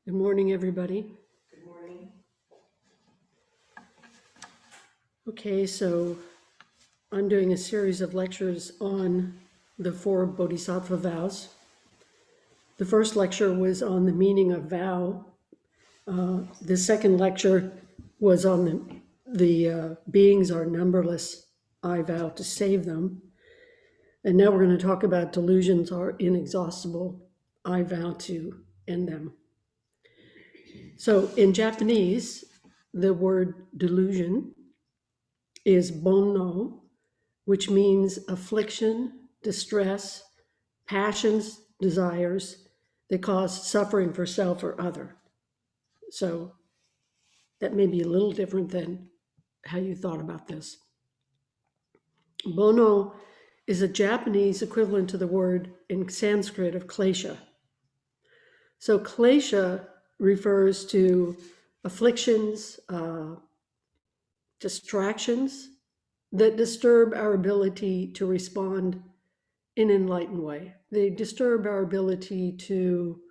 Good morning, everybody. Good morning. Okay, so I'm doing a series of lectures on the Four Bodhisattva Vows. The first lecture was on the meaning of vow. The second lecture was on the beings are numberless, I vow to save them. And now we're going to talk about delusions are inexhaustible, I vow to end them. So in Japanese, the word delusion is bonno, which means affliction, distress, passions, desires that cause suffering for self or other. So that may be a little different than how you thought about this. Bonno is a Japanese equivalent to the word in Sanskrit of klesha. So klesha refers to afflictions, distractions that disturb our ability to respond in an enlightened way. They disturb our ability to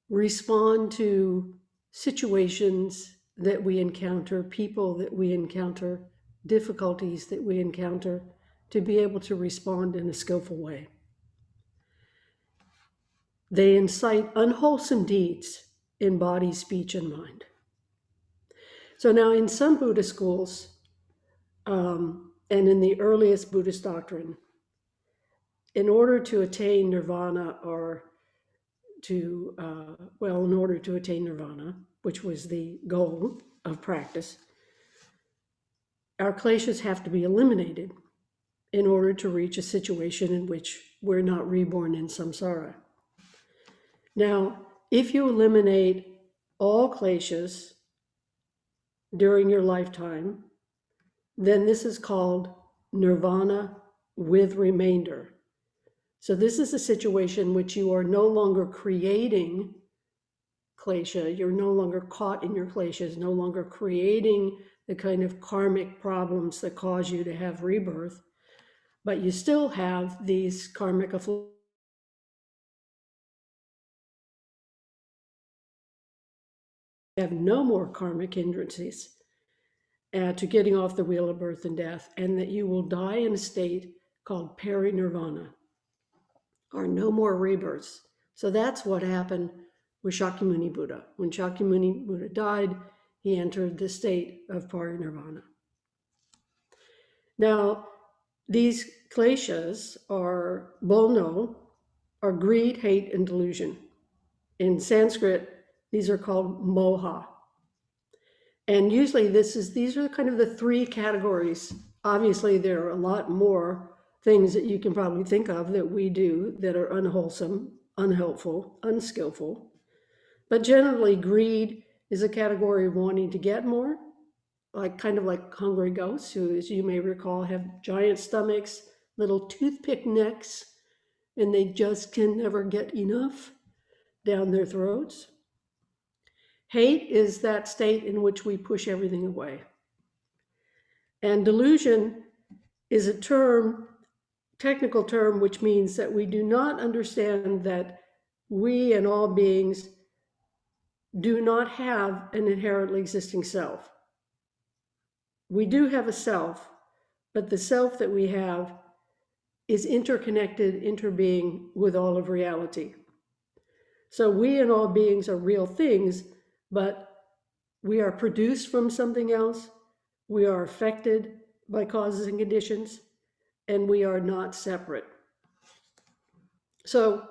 respond to situations that we encounter, people that we encounter, difficulties that we encounter, to be able to respond in a skillful way. They incite unwholesome deeds in body, speech, and mind. So now in some Buddhist schools, and in the earliest Buddhist doctrine, in order to attain nirvana in order to attain nirvana, which was the goal of practice, our kleshas have to be eliminated in order to reach a situation in which we're not reborn in samsara. Now, if you eliminate all kleshas during your lifetime, then this is called nirvana with remainder. So this is a situation in which you are no longer creating klesha, you're no longer caught in your kleshas, no longer creating the kind of karmic problems that cause you to have rebirth, but you still have these karmic afflictions. You have no more karmic hindrances to getting off the wheel of birth and death, and that you will die in a state called peri-nirvana, or no more rebirths. So that's what happened with Shakyamuni Buddha. When Shakyamuni Buddha died, he entered the state of pari-nirvana. Now, these kleshas are bonno, are greed, hate, and delusion. In Sanskrit, these are called moha. And usually these are kind of the three categories. Obviously, there are a lot more things that you can probably think of that we do that are unwholesome, unhelpful, unskillful. But generally, greed is a category of wanting to get more, kind of like hungry ghosts, who, as you may recall, have giant stomachs, little toothpick necks, and they just can never get enough down their throats. Hate is that state in which we push everything away. And delusion is a term, technical term, which means that we do not understand that we and all beings do not have an inherently existing self. We do have a self, but the self that we have is interconnected, interbeing with all of reality. So we and all beings are real things, but we are produced from something else. We are affected by causes and conditions, and we are not separate. So,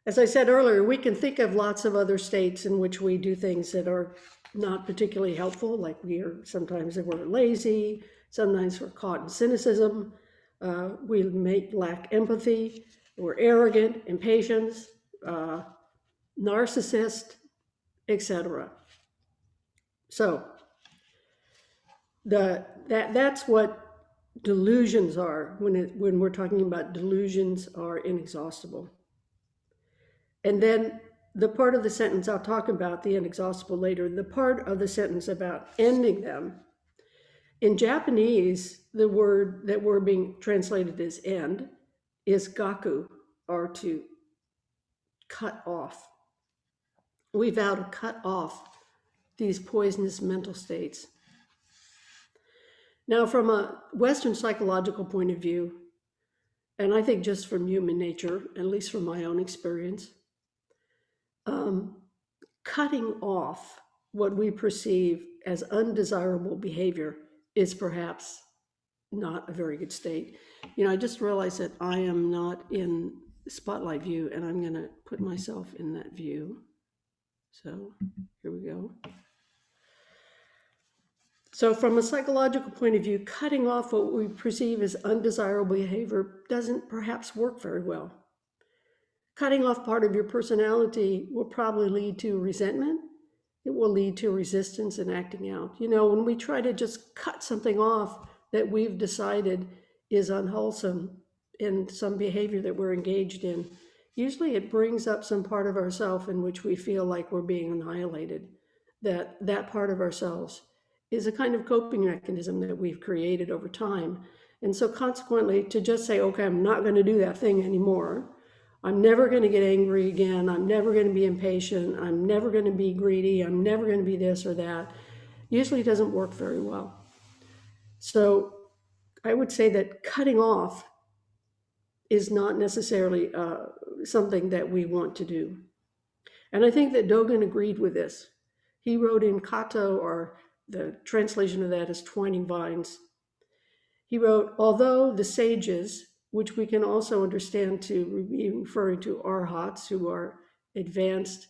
as I said earlier, we can think of lots of other states in which we do things that are not particularly helpful, like sometimes we're lazy, sometimes we're caught in cynicism, we lack empathy, we're arrogant, impatient, narcissist, etc. So that's what delusions are when we're talking about delusions are inexhaustible. And then the part of the sentence I'll talk about the inexhaustible later, the part of the sentence about ending them. In Japanese, the word that we're being translated as end is gaku, or to cut off. we vow to cut off these poisonous mental states. Now, from a Western psychological point of view, and I think just from human nature, at least from my own experience, um, cutting off what we perceive as undesirable behavior is perhaps not a very good state. I just realized that I am not in spotlight view, and I'm going to put myself in that view. So here we go. So from a psychological point of view, cutting off what we perceive as undesirable behavior doesn't perhaps work very well. Cutting off part of your personality will probably lead to resentment. It will lead to resistance and acting out. When we try to just cut something off that we've decided is unwholesome in some behavior that we're engaged in, usually it brings up some part of ourselves in which we feel like we're being annihilated, that part of ourselves is a kind of coping mechanism that we've created over time. And so consequently, to just say, okay, I'm not going to do that thing anymore. I'm never going to get angry again. I'm never going to be impatient. I'm never going to be greedy. I'm never going to be this or that. Usually doesn't work very well. So I would say that cutting off is not necessarily something that we want to do. And I think that Dogen agreed with this. He wrote in Kato, or the translation of that is Twining Vines. He wrote, although the sages, which we can also understand to be referring to arhats, who are advanced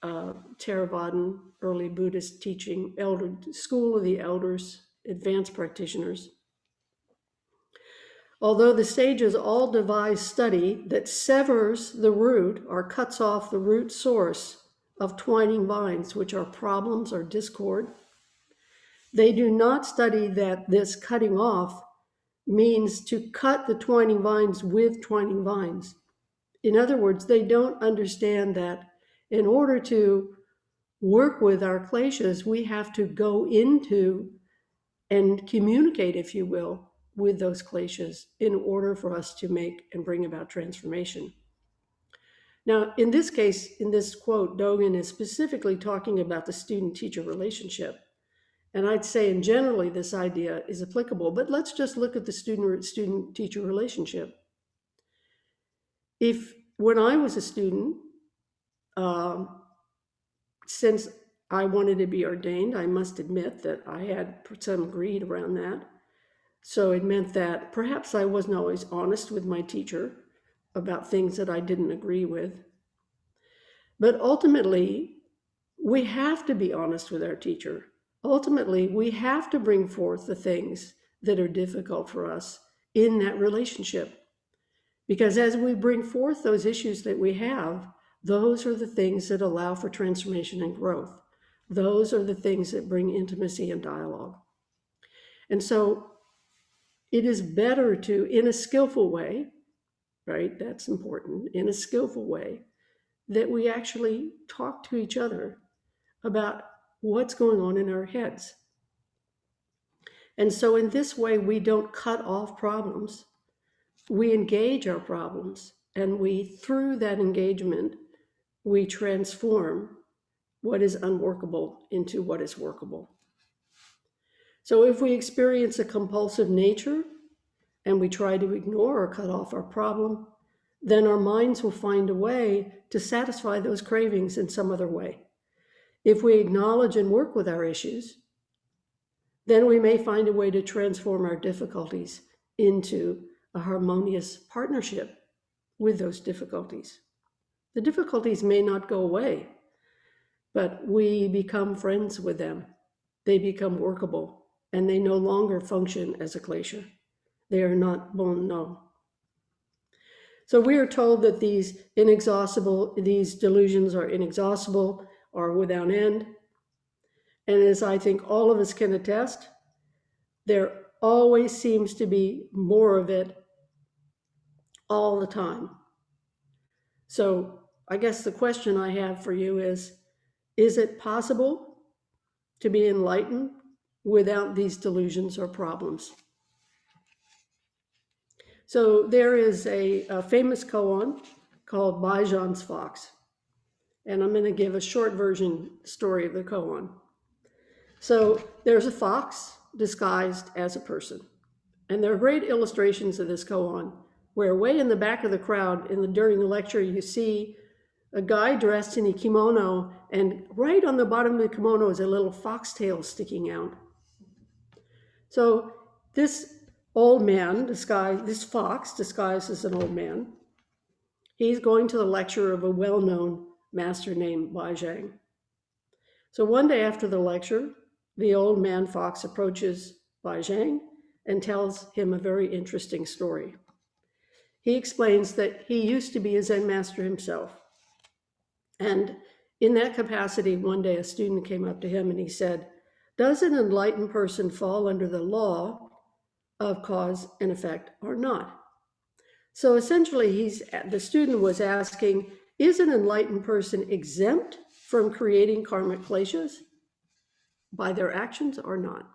Theravadan, early Buddhist teaching, school of the elders, advanced practitioners. Although the sages all devise study that severs the root or cuts off the root source of twining vines, which are problems or discord, they do not study that this cutting off means to cut the twining vines with twining vines. In other words, they don't understand that in order to work with our kleshas, we have to go into and communicate, if you will, with those kleshas in order for us to make and bring about transformation. Now, in this case, in this quote, Dogen is specifically talking about the student-teacher relationship. And I'd say, and generally, this idea is applicable, but let's just look at the student-teacher relationship. When I was a student, since I wanted to be ordained, I must admit that I had some greed around that. So it meant that perhaps I wasn't always honest with my teacher about things that I didn't agree with. But ultimately, we have to be honest with our teacher. Ultimately, we have to bring forth the things that are difficult for us in that relationship. Because as we bring forth those issues that we have, those are the things that allow for transformation and growth. Those are the things that bring intimacy and dialogue. And so it is better to, in a skillful way, right? That's important, in a skillful way, that we actually talk to each other about what's going on in our heads. And so in this way, we don't cut off problems. We engage our problems, and through that engagement, we transform what is unworkable into what is workable. So if we experience a compulsive nature and we try to ignore or cut off our problem, then our minds will find a way to satisfy those cravings in some other way. If we acknowledge and work with our issues, then we may find a way to transform our difficulties into a harmonious partnership with those difficulties. The difficulties may not go away, but we become friends with them. They become workable, and they no longer function as a klesha. They are not bon no. So we are told that these delusions are inexhaustible, are without end. And as I think all of us can attest, there always seems to be more of it all the time. So I guess the question I have for you is it possible to be enlightened without these delusions or problems? So there is a famous koan called Baijan's Fox. And I'm going to give a short version story of the koan. So there's a fox disguised as a person. And there are great illustrations of this koan, where way in the back of the crowd during the lecture, you see a guy dressed in a kimono, and right on the bottom of the kimono is a little foxtail sticking out. So this old man this fox disguised as an old man, he's going to the lecture of a well-known master named Bai Zhang. So one day after the lecture, the old man fox approaches Bai Zhang and tells him a very interesting story. He explains that he used to be a Zen master himself. And in that capacity, one day a student came up to him and he said, "Does an enlightened person fall under the law of cause and effect or not?" So essentially, the student was asking, is an enlightened person exempt from creating karmic kleshas by their actions or not?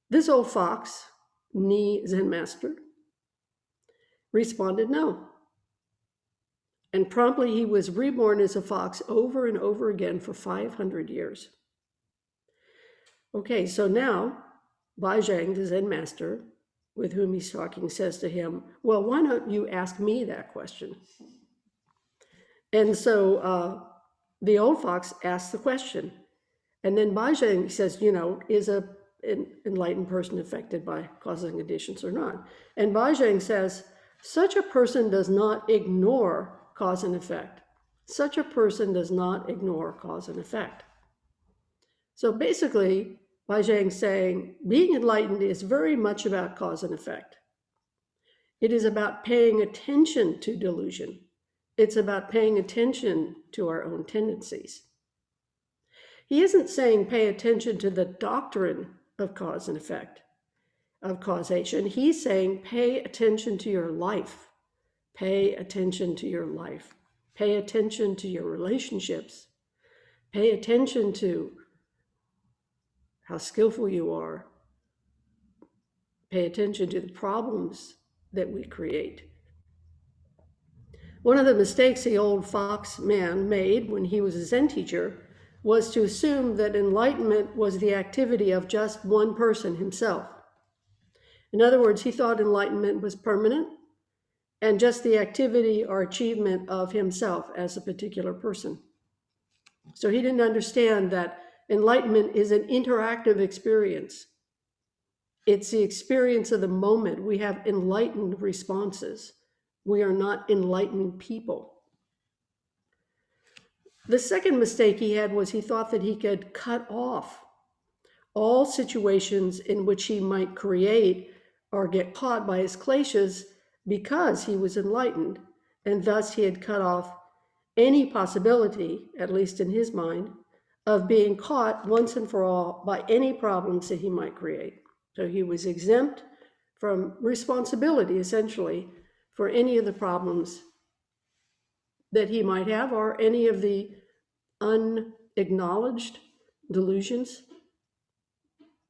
This old fox, Ni Zen master, responded no. And promptly he was reborn as a fox over and over again for 500 years. Okay, so now Bai Zhang, the Zen master, with whom he's talking, says to him, "Well, why don't you ask me that question?" And so the old fox asks the question. And then Bai Zhang says, is an enlightened person affected by causes and conditions or not? And Bai Zhang says, such a person does not ignore cause and effect. Such a person does not ignore cause and effect. So basically, Bai Zhang saying, being enlightened is very much about cause and effect. It is about paying attention to delusion. It's about paying attention to our own tendencies. He isn't saying pay attention to the doctrine of cause and effect, of causation. He's saying pay attention to your life. Pay attention to your life. Pay attention to your relationships. Pay attention to how skillful you are. Pay attention to the problems that we create. One of the mistakes the old fox man made when he was a Zen teacher was to assume that enlightenment was the activity of just one person himself. In other words, he thought enlightenment was permanent and just the activity or achievement of himself as a particular person. So he didn't understand that enlightenment is an interactive experience. It's the experience of the moment. We have enlightened responses. We are not enlightened people. The second mistake he had was he thought that he could cut off all situations in which he might create or get caught by his kleshas because he was enlightened, and thus he had cut off any possibility, at least in his mind, of being caught once and for all by any problems that he might create. So he was exempt from responsibility, essentially, for any of the problems that he might have or any of the unacknowledged delusions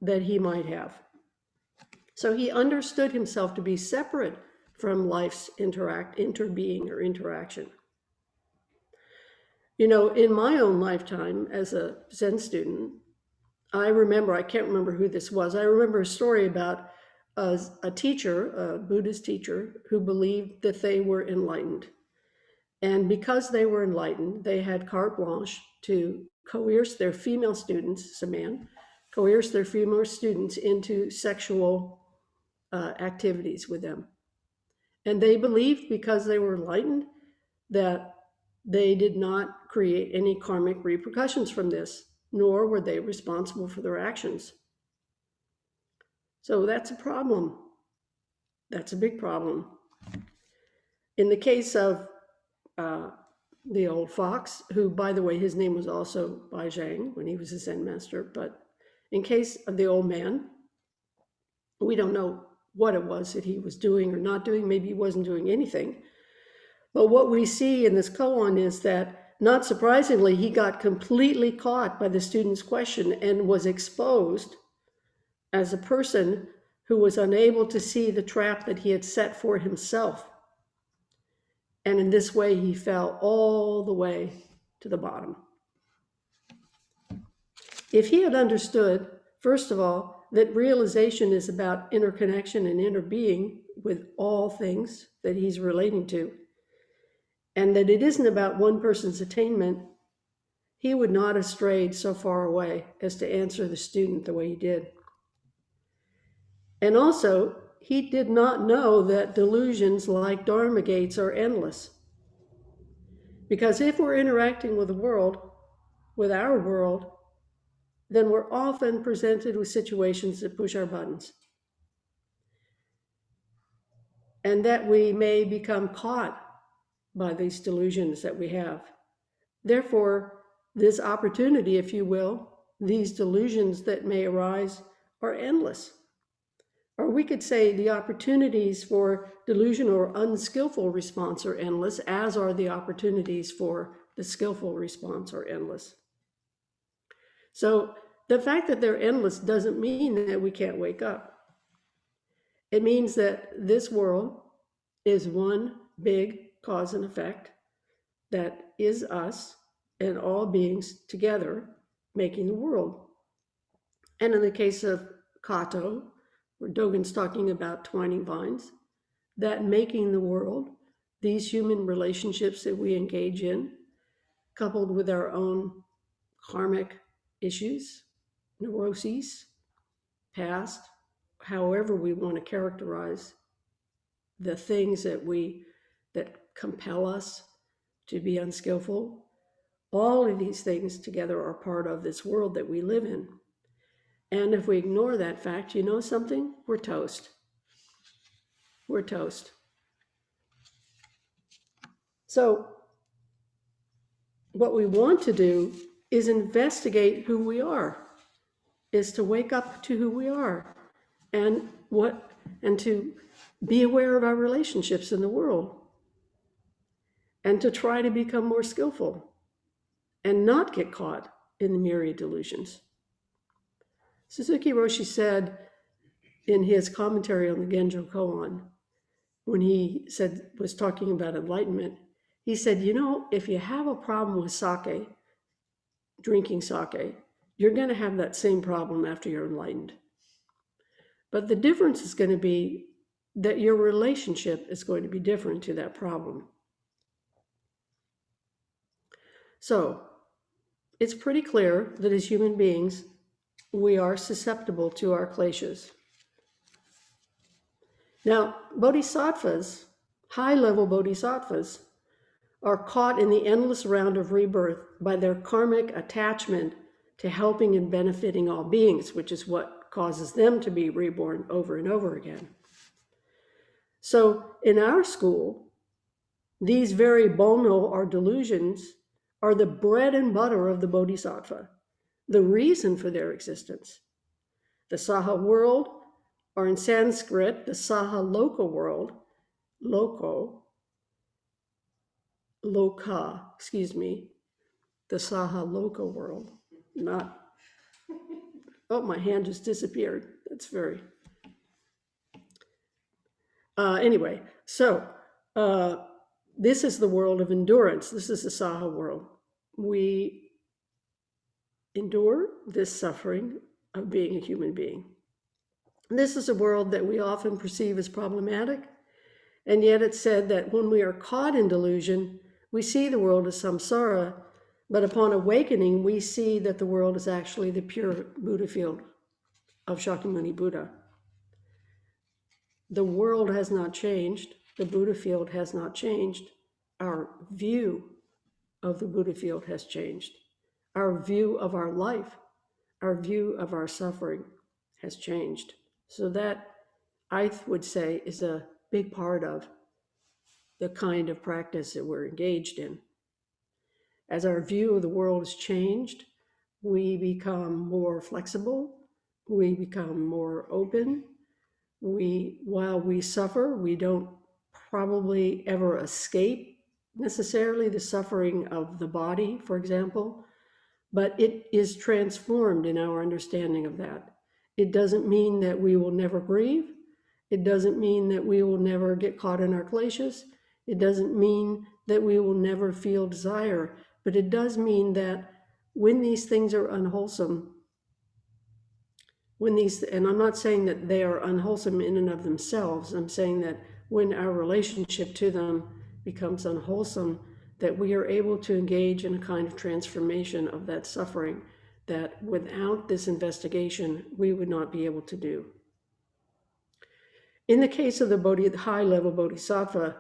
that he might have. So he understood himself to be separate from life's interbeing or interaction. In my own lifetime as a Zen student, I can't remember who this was. I remember a story about a teacher, a Buddhist teacher, who believed that they were enlightened. And because they were enlightened, they had carte blanche to coerce their female students, it's a man, coerce their female students into sexual activities with them. And they believed, because they were enlightened, that they did not create any karmic repercussions from this, nor were they responsible for their actions. So that's a problem. That's a big problem. In the case of the old fox, who, by the way, his name was also Bai Zhang when he was a Zen master, but in case of the old man, we don't know what it was that he was doing or not doing. Maybe he wasn't doing anything. But what we see in this koan is that, not surprisingly, he got completely caught by the student's question and was exposed as a person who was unable to see the trap that he had set for himself. And in this way, he fell all the way to the bottom. If he had understood, first of all, that realization is about interconnection and interbeing with all things that he's relating to, and that it isn't about one person's attainment, he would not have strayed so far away as to answer the student the way he did. And also, he did not know that delusions like Dharma gates are endless. Because if we're interacting with the world, with our world, then we're often presented with situations that push our buttons. And that we may become caught by these delusions that we have. Therefore, this opportunity, if you will, these delusions that may arise are endless. Or we could say the opportunities for delusion or unskillful response are endless, as are the opportunities for the skillful response are endless. So the fact that they're endless doesn't mean that we can't wake up. It means that this world is one big cause and effect that is us and all beings together making the world. And in the case of Kato, where Dogen's talking about twining vines, that making the world, these human relationships that we engage in, coupled with our own karmic issues, neuroses, past, however we want to characterize the things that compel us to be unskillful, all of these things together are part of this world that we live in. And if we ignore that fact, you know something? We're toast. We're toast. So what we want to do is investigate who we are, is to wake up to who we are and to be aware of our relationships in the world and to try to become more skillful and not get caught in the myriad delusions. Suzuki Roshi said in his commentary on the Genjo Koan, when he was talking about enlightenment, he said, if you have a problem with sake, drinking sake, you're going to have that same problem after you're enlightened. But the difference is going to be that your relationship is going to be different to that problem. So it's pretty clear that as human beings, we are susceptible to our kleshas. Now, bodhisattvas, high-level bodhisattvas, are caught in the endless round of rebirth by their karmic attachment to helping and benefiting all beings, which is what causes them to be reborn over and over again. So in our school, these very bono or delusions are the bread and butter of the bodhisattva, the reason for their existence. The Saha world, or in Sanskrit, the Saha Loka world, loka, the Saha Loka world, not, oh, my hand just disappeared. That's very, anyway, so this is the world of endurance. This is the Saha world. We endure this suffering of being a human being. This is a world that we often perceive as problematic, and yet it's said that when we are caught in delusion, we see the world as samsara, but upon awakening, we see that the world is actually the pure Buddha field of Shakyamuni Buddha. The world has not changed. The Buddha field has not changed. Our view of the Buddha field has changed. Our view of our life, our view of our suffering has changed. So that, I would say, is a big part of the kind of practice that we're engaged in. As our view of the world has changed, we become more flexible, we become more open. While we suffer, we don't probably ever escape necessarily the suffering of the body, for example, but it is transformed in our understanding of that. It doesn't mean that we will never grieve. It doesn't mean that we will never get caught in our kleshas. It doesn't mean that we will never feel desire, but it does mean that when these things are unwholesome, and I'm not saying that they are unwholesome in and of themselves, I'm saying that when our relationship to them becomes unwholesome, that we are able to engage in a kind of transformation of that suffering that without this investigation, we would not be able to do. In the case of the high-level bodhisattva,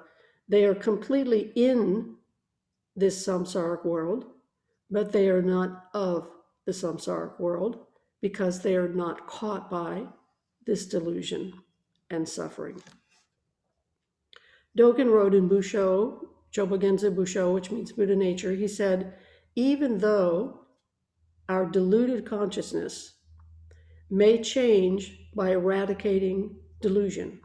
they are completely in this samsaric world, but they are not of the samsaric world because they are not caught by this delusion and suffering. Dogen wrote in Busho, Jobogenzo Busho, which means Buddha nature, he said, even though our deluded consciousness may change by eradicating delusion,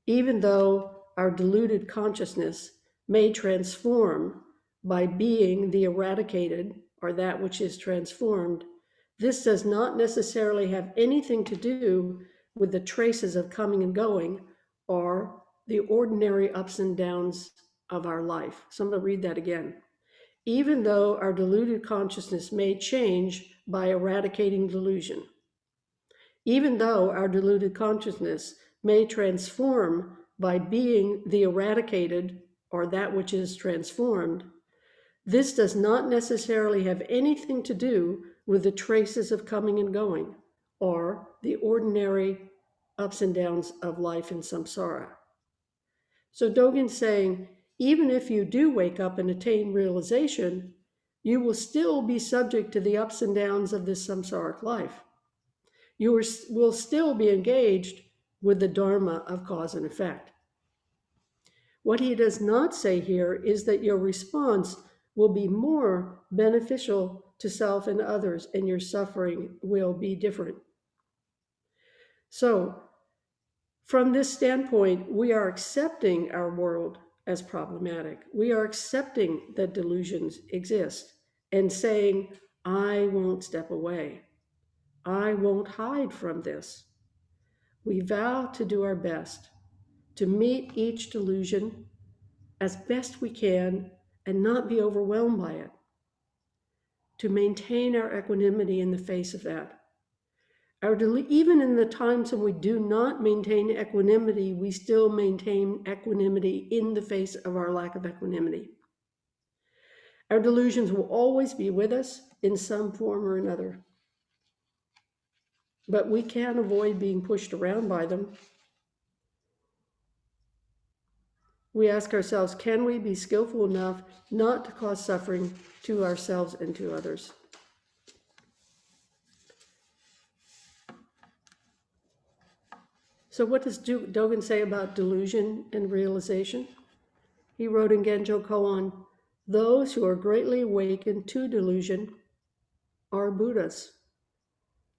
even though our deluded consciousness may transform by being the eradicated or that which is transformed, this does not necessarily have anything to do with the traces of coming and going or the ordinary ups and downs of our life. So I'm going to read that again. Even though our deluded consciousness may change by eradicating delusion, even though our deluded consciousness may transform by being the eradicated or that which is transformed, this does not necessarily have anything to do with the traces of coming and going or the ordinary ups and downs of life in samsara. So Dogen's saying, even if you do wake up and attain realization, you will still be subject to the ups and downs of this samsaric life. You will still be engaged with the dharma of cause and effect. What he does not say here is that your response will be more beneficial to self and others, and your suffering will be different. So, from this standpoint, we are accepting our world as problematic. We are accepting that delusions exist and saying, I won't step away. I won't hide from this. We vow to do our best to meet each delusion as best we can and not be overwhelmed by it, to maintain our equanimity in the face of that. Even in the times when we do not maintain equanimity, we still maintain equanimity in the face of our lack of equanimity. Our delusions will always be with us in some form or another, but we can't avoid being pushed around by them. We ask ourselves, can we be skillful enough not to cause suffering to ourselves and to others? So what does Dogen say about delusion and realization? He wrote in Genjo Koan, those who are greatly awakened to delusion are Buddhas.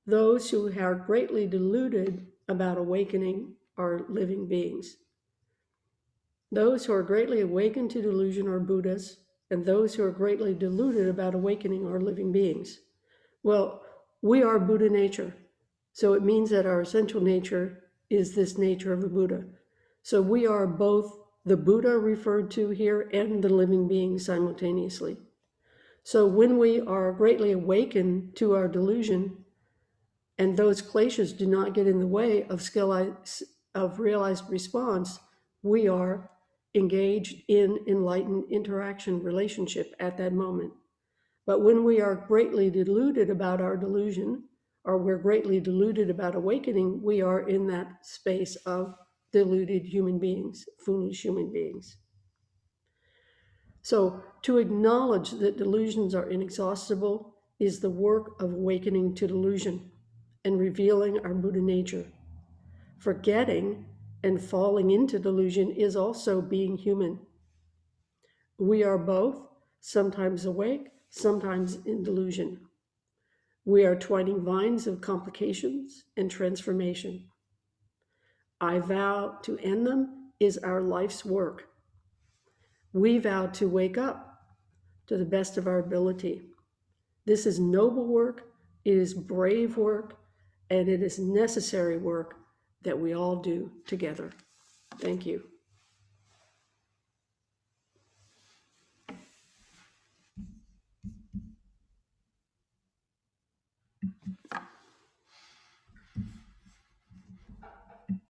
Those who are greatly deluded about awakening are living beings. Those who are greatly awakened to delusion are Buddhas, and those who are greatly deluded about awakening are living beings. Well, we are Buddha nature, so it means that our essential nature is this nature of a Buddha. So we are both the Buddha referred to here and the living being simultaneously. So when we are greatly awakened to our delusion, and those kleshas do not get in the way of realized response, we are engaged in enlightened interaction relationship at that moment. But when we are greatly deluded about our delusion, or we're greatly deluded about awakening, we are in that space of deluded human beings, foolish human beings. So to acknowledge that delusions are inexhaustible is the work of awakening to delusion and revealing our Buddha nature. Forgetting and falling into delusion is also being human. We are both, sometimes awake, sometimes in delusion. We are twining vines of complications and transformation. I vow to end them is our life's work. We vow to wake up to the best of our ability. This is noble work, it is brave work, and it is necessary work that we all do together. Thank you.